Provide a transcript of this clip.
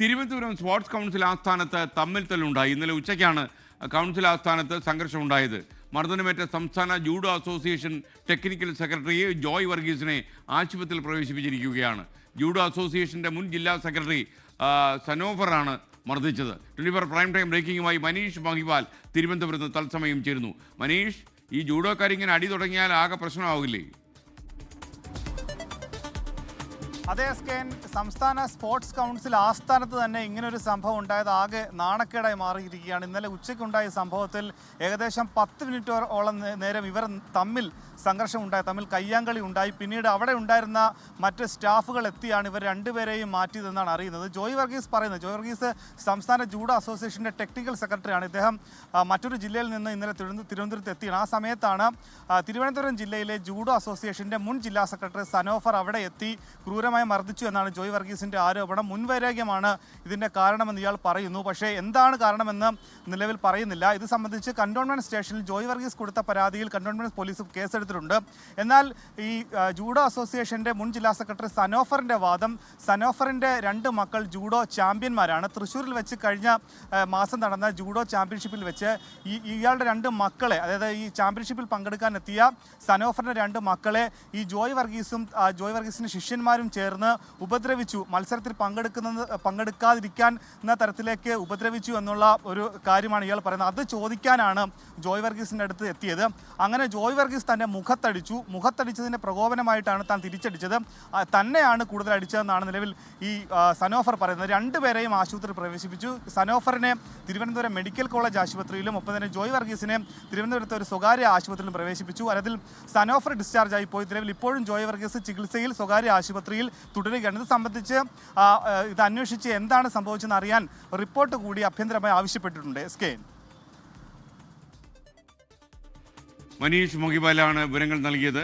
Thiruvananthapuram sports council ആസ്ഥാനത്ത് തമ്മിൽ തല്ലുണ്ടായി. ഇന്നലെ ഉച്ചയ്ക്കാണ് കൗൺസിൽ ആസ്ഥാനത്ത് സംഘർഷമുണ്ടായത്. മർദ്ദനമേറ്റ സംസ്ഥാന judo association technical secretary Joy വർഗീസിനെ ആശുപത്രിയിൽ പ്രവേശിപ്പിച്ചിരിക്കുകയാണ്. ജൂഡോ അസോസിയേഷൻ്റെ മുൻ ജില്ലാ സെക്രട്ടറി സനോഫറാണ് മർദ്ദിച്ചത്. 24 പ്രൈം ടൈം ബ്രേക്കിംഗുമായി മനീഷ് മഹിവാൽ തിരുവനന്തപുരത്ത് തത്സമയം ചേരുന്നു. മനീഷ്, ഈ ജൂഡോക്കാരിങ്ങനെ അടി തുടങ്ങിയാൽ ആകെ പ്രശ്നമാവില്ലേ? അതേ സ്കേൻ, സംസ്ഥാന സ്പോർട്സ് കൗൺസിൽ ആസ്ഥാനത്ത് തന്നെ ഇങ്ങനൊരു സംഭവം ഉണ്ടായത് ആകെ നാണക്കേടായി മാറിയിരിക്കുകയാണ്. ഇന്നലെ ഉച്ചയ്ക്കുണ്ടായ സംഭവത്തിൽ ഏകദേശം 10 മിനിറ്റോളം നേരം ഇവർ തമ്മിൽ സംഘർഷമുണ്ടായി, തമ്മിൽ കയ്യാങ്കളി ഉണ്ടായി. പിന്നീട് അവിടെ ഉണ്ടായിരുന്ന മറ്റ് സ്റ്റാഫുകൾ എത്തിയാണ് ഇവർ രണ്ടുപേരെയും മാറ്റിയതെന്നാണ് അറിയുന്നത്. ജോയ് വർഗീസ് പറയുന്നത്, ജോയ് വർഗീസ് സംസ്ഥാന ജൂഡോ അസോസിയേഷൻ്റെ ടെക്നിക്കൽ സെക്രട്ടറിയാണ്. ഇദ്ദേഹം മറ്റൊരു ജില്ലയിൽ നിന്ന് ഇന്നലെ തിരുവനന്തപുരത്ത് എത്തിയാണ്. ആ സമയത്താണ് തിരുവനന്തപുരം ജില്ലയിലെ ജൂഡോ അസോസിയേഷൻ്റെ മുൻ ജില്ലാ സെക്രട്ടറി സനോഫർ അവിടെ എത്തി ക്രൂരമായി മർദ്ദിച്ചു എന്നാണ് ജോയ് വർഗീസിൻ്റെ ആരോപണം. മുൻവൈരാഗ്യമാണ് ഇതിൻ്റെ കാരണമെന്ന് ഇയാൾ പറയുന്നു. പക്ഷേ എന്താണ് കാരണമെന്ന് നിലവിൽ പറയുന്നില്ല. ഇത് സംബന്ധിച്ച് കന്റോൺമെൻറ് സ്റ്റേഷനിൽ ജോയ് വർഗീസ് കൊടുത്ത പരാതിയിൽ കന്റോൺമെൻറ് പോലീസ് കേസെടുത്തിട്ടുണ്ട്. എന്നാൽ ഈ ജൂഡോ അസോസിയേഷൻ്റെ മുൻ ജില്ലാ സെക്രട്ടറി സനോഫറിൻ്റെ വാദം, സനോഫറിൻ്റെ 2 മക്കൾ ജൂഡോ ചാമ്പ്യന്മാരാണ്. തൃശ്ശൂരിൽ വെച്ച് കഴിഞ്ഞ മാസം നടന്ന ജൂഡോ ചാമ്പ്യൻഷിപ്പിൽ വെച്ച് ഇയാളുടെ 2 മക്കളെ, അതായത് ഈ ചാമ്പ്യൻഷിപ്പിൽ പങ്കെടുക്കാനെത്തിയ സനോഫറിൻ്റെ 2 മക്കളെ ഈ ജോയ് വർഗീസിൻ്റെ ശിഷ്യന്മാരും ചേർന്ന് ഉപദ്രവിച്ചു. മത്സരത്തിൽ പങ്കെടുക്കാതിരിക്കാൻ എന്ന തരത്തിലേക്ക് ഉപദ്രവിച്ചു എന്നുള്ള ഒരു കാര്യമാണ് ഇയാൾ പറയുന്നത്. അത് ചോദിക്കാനാണ് ജോയ് വർഗീസിൻ്റെ അടുത്ത് എത്തിയത്. അങ്ങനെ ജോയ് വർഗീസ് തന്നെ മുഖത്തടിച്ചതിൻ്റെ പ്രകോപനമായിട്ടാണ് താൻ തിരിച്ചടിച്ചത്, തന്നെയാണ് കൂടുതൽ അടിച്ചതെന്നാണ് നിലവിൽ ഈ സനോഫർ പറയുന്നത്. 2 പേരെയും ആശുപത്രിയിൽ പ്രവേശിപ്പിച്ചു. സനോഫറിനെ തിരുവനന്തപുരം മെഡിക്കൽ കോളേജ് ആശുപത്രിയിലും ഒപ്പം തന്നെ ജോയ് വർഗീസിനെ തിരുവനന്തപുരത്ത് ഒരു സ്വകാര്യ ആശുപത്രിയിലും പ്രവേശിപ്പിച്ചു. അതിൽ സനോഫർ ഡിസ്ചാർജായി പോയി. നിലവിൽ ഇപ്പോഴും ജോയ് വർഗീസ് ചികിത്സയിൽ സ്വകാര്യ ആശുപത്രിയിൽ തുടരുകയാണ്. ഇത് സംബന്ധിച്ച് ഇത് അന്വേഷിച്ച് എന്താണ് സംഭവിച്ചതെന്ന് അറിയാൻ റിപ്പോർട്ട് കൂടി ആഭ്യന്തരമായി ആവശ്യപ്പെട്ടിട്ടുണ്ട്. സ്കെയിൻ, മനീഷ് മഹിവാലാണ് വിവരങ്ങൾ നൽകിയത്.